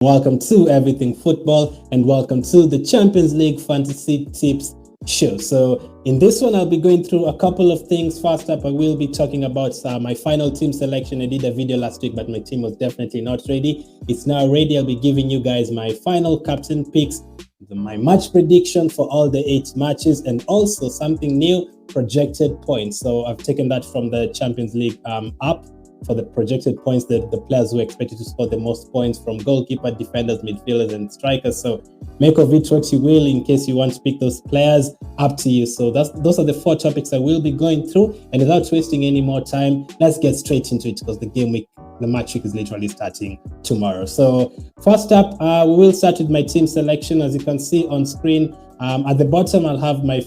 Welcome to Everything Football and welcome to the Champions League Fantasy Tips Show. So in this one, I'll be going through a couple of things. First up, I will be talking about my final team selection. I did a video last week, but my team was definitely not ready. It's now ready. I'll be giving you guys my final captain picks, my match prediction for all the 8 matches, and also something new, projected points. So I've taken that from the Champions League app for the projected points, the players who are expected to score the most points from goalkeeper, defenders, midfielders, and strikers. So make of it what you will. In case you want to pick those players, up to you. So those are the 4 topics I will be going through. And without wasting any more time, let's get straight into it because the match week is literally starting tomorrow. So first up, we will start with my team selection. As you can see on screen, at the bottom, I'll have my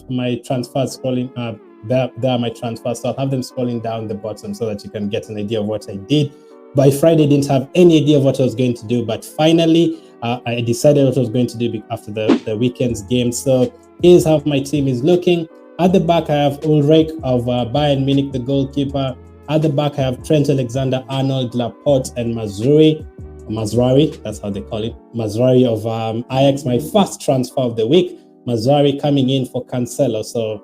transfers scrolling up. There are my transfers, so I'll have them scrolling down the bottom so that you can get an idea of what I did. By Friday, I didn't have any idea of what I was going to do, but finally, I decided what I was going to do after the weekend's game. So here's how my team is looking. At the back, I have Ulrich of Bayern Munich, the goalkeeper. At the back, I have Trent Alexander-Arnold, Laporte, and Mazraoui, that's how they call it, Mazraoui of Ajax, my first transfer of the week. Mazraoui coming in for Cancelo. So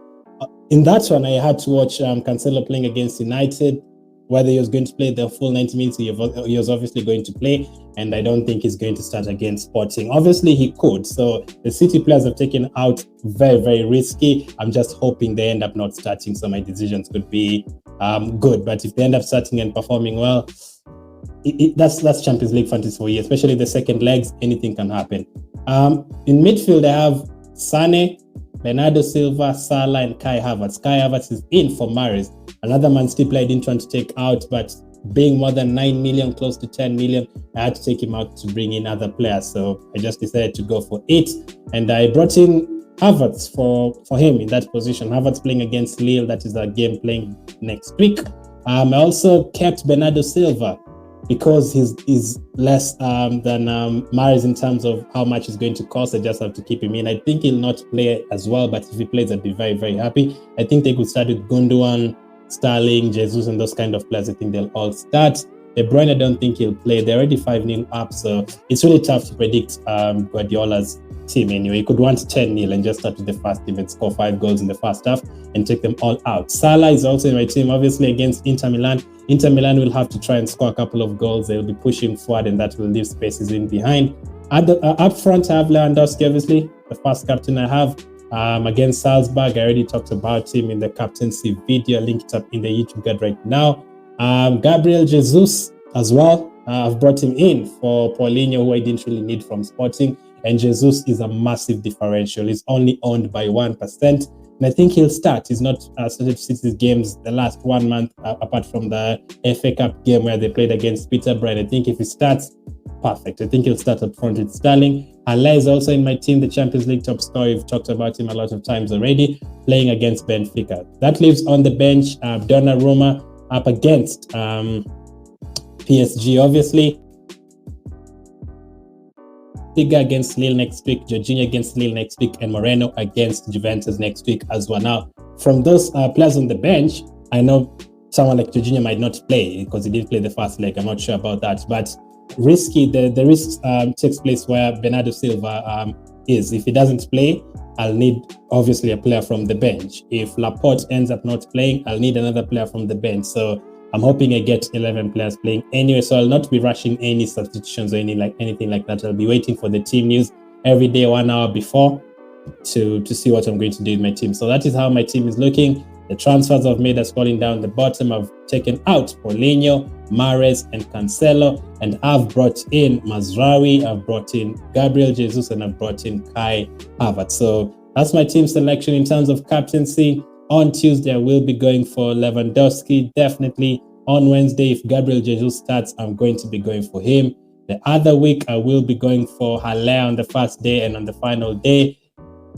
in that one, I had to watch Cancelo playing against United. Whether he was going to play the full 90 minutes, he was obviously going to play, and I don't think he's going to start against Sporting. Obviously, he could. So the City players have taken out very, very risky. I'm just hoping they end up not starting, so my decisions could be good. But if they end up starting and performing well, that's Champions League fantasy for you, especially the second legs. Anything can happen. In midfield, I have Sane, Bernardo Silva, Salah, and Kai Havertz. Kai Havertz is in for Mahrez. Another Man City player I didn't want to take out, but being more than 9 million, close to 10 million, I had to take him out to bring in other players. So I just decided to go for it. And I brought in Havertz for him in that position. Havertz playing against Lille. That is our game playing next week. I also kept Bernardo Silva because he's less than Mahrez in terms of how much it's going to cost. I just have to keep him in. I think he'll not play as well, but if he plays, I'd be very, very happy. I think they could start with Gundogan, Sterling, Jesus, and those kind of players. I think they'll all start. De Bruyne, I don't think he'll play. They're already 5-0 up, so it's really tough to predict Guardiola's team anyway. You could want 10-0 and just start with the first team and score 5 goals in the first half and take them all out. Salah is also in my team, obviously against Inter Milan. Inter Milan will have to try and score a couple of goals. They'll be pushing forward, and that will leave spaces in behind. Up front, I have Lewandowski, obviously, the first captain I have. Against Salzburg, I already talked about him in the captaincy video. Link it up in the YouTube guide right now. Gabriel Jesus as well. I've brought him in for Paulinho, who I didn't really need from Sporting. And Jesus is a massive differential. He's only owned by 1%. And I think he'll start. He's not started 60 games the last 1 month, apart from the FA Cup game where they played against Peterborough. I think if he starts, perfect. I think he'll start up front with Sterling. Haller is also in my team, the Champions League top scorer. We've talked about him a lot of times already, playing against Benfica. That leaves on the bench Donnarumma up against PSG, obviously. Tiga against Lille next week, Jorginho against Lille next week, and Moreno against Juventus next week as well. Now, from those players on the bench, I know someone like Jorginho might not play because he didn't play the first leg. I'm not sure about that, but risky. The risk takes place where Bernardo Silva is. If he doesn't play, I'll need obviously a player from the bench. If Laporte ends up not playing, I'll need another player from the bench. So I'm hoping I get 11 players playing anyway. So I'll not be rushing any substitutions or anything like that. I'll be waiting for the team news every day, 1 hour before, to see what I'm going to do with my team. So that is how my team is looking. The transfers I've made are scrolling down the bottom. I've taken out Paulinho, Mahrez, and Cancelo, and I've brought in Mazraoui, I've brought in Gabriel Jesus, and I've brought in Kai Havertz. So that's my team selection. In terms of captaincy, on Tuesday, I will be going for Lewandowski, definitely. On Wednesday, if Gabriel Jesus starts, I'm going to be going for him. The other week, I will be going for Haller on the first day, and on the final day,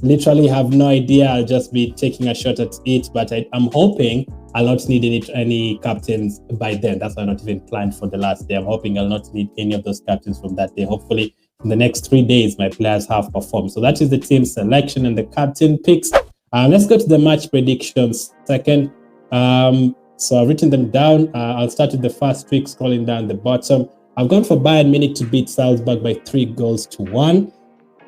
literally have no idea. I'll just be taking a shot at it, but I'm hoping I'll not need any captains by then. That's why I'm not even planned for the last day. I'm hoping I'll not need any of those captains from that day. Hopefully, in the next 3 days, my players have performed. So that is the team selection and the captain picks. Let's go to the match predictions second. So I've written them down. I'll start with the first pick, scrolling down the bottom. I've gone for Bayern Munich to beat Salzburg by 3-1.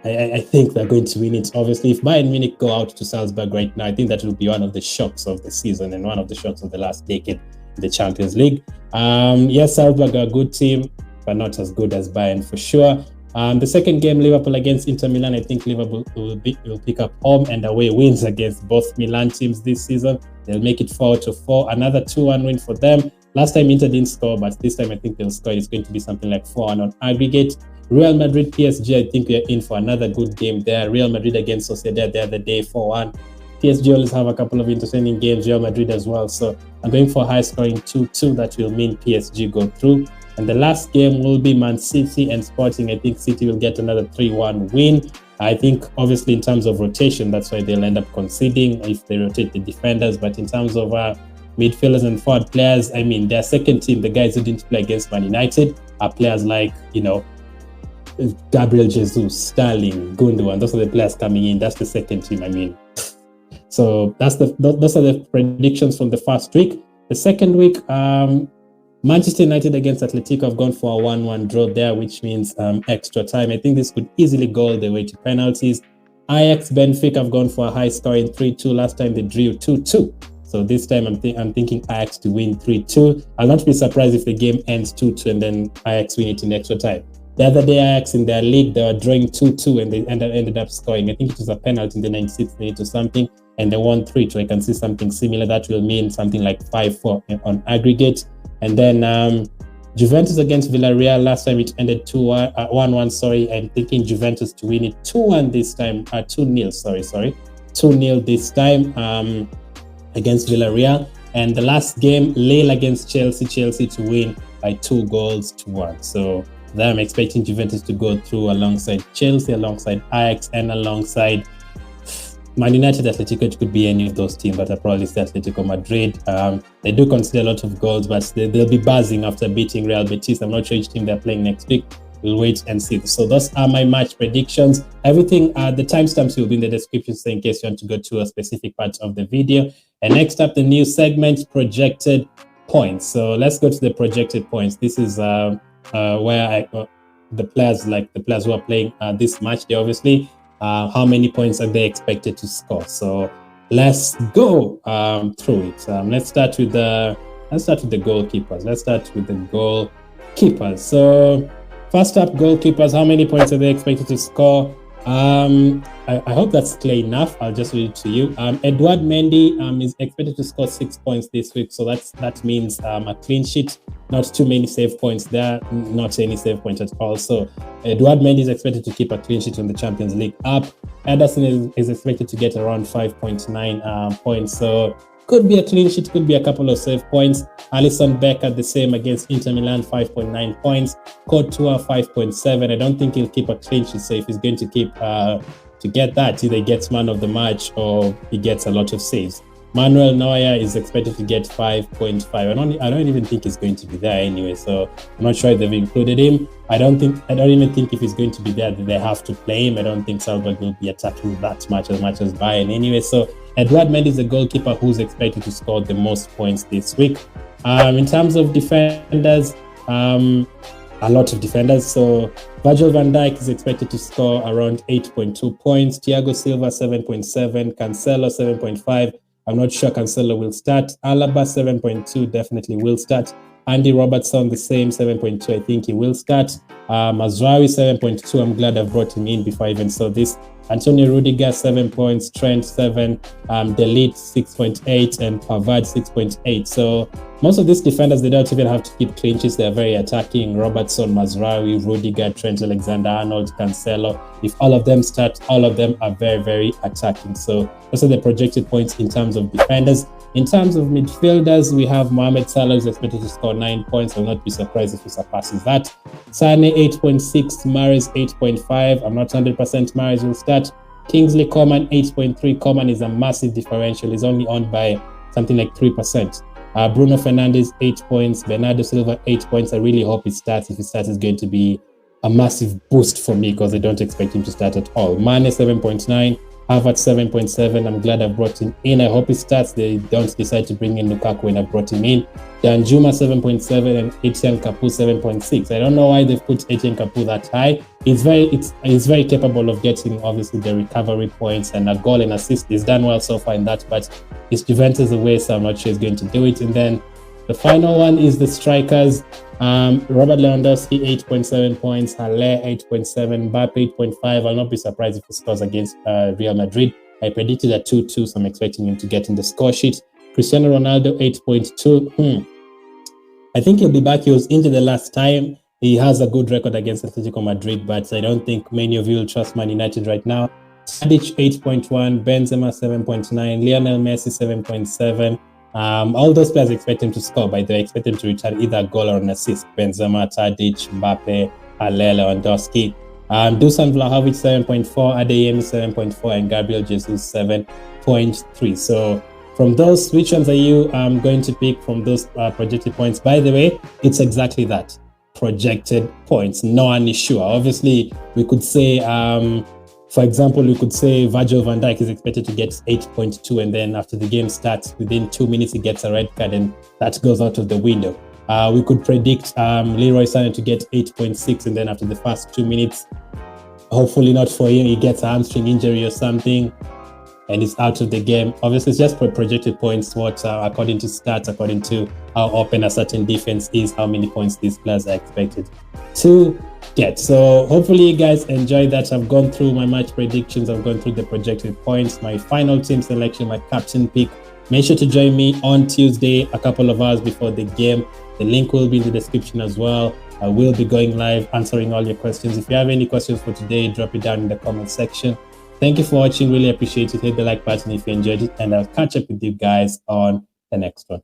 I think they're going to win it. Obviously, if Bayern Munich go out to Salzburg right now, I think that will be one of the shocks of the season and one of the shocks of the last decade in the Champions League. Yes, Salzburg are a good team, but not as good as Bayern for sure. The second game, Liverpool against Inter Milan, I think Liverpool will pick up home and away wins against both Milan teams this season. They'll make it 4-4, another 2-1 win for them. Last time Inter didn't score, but this time I think they'll score. It's going to be something like 4-1 on aggregate. Real Madrid, PSG, I think we're in for another good game there. Real Madrid against Sociedad the other day, 4-1. PSG always have a couple of entertaining games, Real Madrid as well. So I'm going for high scoring 2-2. That will mean PSG go through. And the last game will be Man City and Sporting. I think City will get another 3-1 win. I think obviously in terms of rotation, that's why they'll end up conceding if they rotate the defenders. But in terms of midfielders and forward players, I mean, their second team, the guys who didn't play against Man United, are players like, Gabriel Jesus, Sterling, Gundogan. Those are the players coming in. That's the second team, I mean. So those are the predictions from the first week. The second week, Manchester United against Atletico have gone for a 1-1 draw there, which means extra time. I think this could easily go all the way to penalties. Ajax, Benfica have gone for a high scoring 3-2. Last time they drew 2-2. So this time I'm thinking Ajax to win 3-2. I'll not be surprised if the game ends 2-2 and then Ajax win it in extra time. The other day, Ajax in their league, they were drawing 2-2 and they ended up scoring. I think it was a penalty in the 96th minute or something, and they won 3-2. I can see something similar. That will mean something like 5-4 on aggregate. And then Juventus against Villarreal, last time it ended 1-1, sorry. I'm thinking Juventus to win it 2-1 this time, 2-0, sorry. 2-0 this time against Villarreal. And the last game, Lille against Chelsea to win by 2-1. So there I'm expecting Juventus to go through alongside Chelsea, alongside Ajax, and alongside Man United. Atletico. It could be any of those teams, but I probably say Atletico Madrid. They do concede a lot of goals, but they'll be buzzing after beating Real Betis. I'm not sure which team they're playing next week. We'll wait and see. So those are my match predictions. Everything, the timestamps will be in the description, so in case you want to go to a specific part of the video. And next up, the new segment, projected points. So let's go to the projected points. This is where the players who are playing this match, they obviously how many points are they expected to score. So let's go through it. Let's start with the goalkeepers. So first up, goalkeepers, how many points are they expected to score? I hope that's clear enough. I'll just read it to you. Edouard Mendy is expected to score 6 points this week, so that means a clean sheet. Not too many save points there, not any save points at all. So Edouard Mendy is expected to keep a clean sheet on the Champions League up. Ederson is expected to get around 5.9 points. So could be a clean sheet, could be a couple of save points. Alisson Becker the same against Inter Milan, 5.9 points. Courtois 5.7. I don't think he'll keep a clean sheet. So if he's going to keep to get that, either he gets man of the match or he gets a lot of saves. Manuel Neuer is expected to get 5.5. I don't even think he's going to be there anyway, so I'm not sure if they've included him. I don't even think if he's going to be there that they have to play him. I don't think Salzburg will be attacking that much as Bayern anyway. So Edouard Mendy is the goalkeeper who's expected to score the most points this week. In terms of defenders, a lot of defenders. So Virgil van Dijk is expected to score around 8.2 points. Thiago Silva 7.7, Cancelo 7.5. I'm not sure Cancelo will start. Alaba 7.2 definitely will start. Andy Robertson the same, 7.2. I think he will start. Mazraoui 7.2. I'm glad I brought him in before I even saw this. Antonio Rudiger 7 points, Trent 7, De Ligt 6.8, and Pavard 6.8. So most of these defenders, they don't even have to keep clean sheets. They're very attacking. Robertson, Mazraoui, Rudiger, Trent Alexander-Arnold, Cancelo. If all of them start, all of them are very, very attacking. So those are the projected points in terms of defenders. In terms of midfielders, we have Mohamed Salah is expected to score 9 points. I'll not be surprised if he surpasses that. Sane 8.6, Mahrez 8.5. I'm not 100% Mahrez will start. Kingsley Coman 8.3. Coman is a massive differential. He's only owned by something like 3%. Bruno Fernandes 8 points. Bernardo Silva 8 points. I really hope he starts. If he starts, it's going to be a massive boost for me because I don't expect him to start at all. Mane 7.9. Havertz 7.7. I'm glad I brought him in. I hope he starts. They don't decide to bring in Lukaku when I brought him in. Danjuma 7.7 and Etienne Capoue 7.6. I don't know why they've put Etienne Capoue that high. He's very capable of getting obviously the recovery points and a goal and assist. He's done well so far in that, but it's Juventus away, so I'm not sure he's going to do it. And then the final one is the strikers. Robert Lewandowski 8.7 points, Haller 8.7, Mbappe 8.5. I'll not be surprised if he scores against Real Madrid. I predicted a 2-2, so I'm expecting him to get in the score sheet. Cristiano Ronaldo 8.2. I think he'll be back. He was injured the last time. He has a good record against Atletico Madrid, but I don't think many of you will trust Man United right now. Tadic 8.1, Benzema 7.9, Lionel Messi 7.7. All those players expect him to score, but they expect him to return either a goal or an assist. Benzema, Tadic, Mbappe, Haller, Lewandowski. Dusan Vlahovic 7.4, Adeyemi 7.4, and Gabriel Jesus 7.3. So from those, which ones are you going to pick from those projected points? By the way, it's exactly that. Projected points. No one is sure. Obviously, we could say, for example, we could say Virgil van Dijk is expected to get 8.2, and then after the game starts, within 2 minutes, he gets a red card, and that goes out of the window. We could predict Leroy Sané to get 8.6, and then after the first 2 minutes, hopefully not for him, he gets a hamstring injury or something, and it's out of the game. Obviously, it's just projected points, what according to stats, according to how open a certain defense is, how many points these players are expected to get. So hopefully you guys enjoyed that. I've gone through my match predictions, I've gone through the projected points, my final team selection, my captain pick. Make sure to join me on Tuesday, a couple of hours before the game. The link will be in the description as well. I will be going live answering all your questions. If you have any questions for today, drop it down in the comment section. Thank you for watching. Really appreciate it. Hit the like button if you enjoyed it, and I'll catch up with you guys on the next one.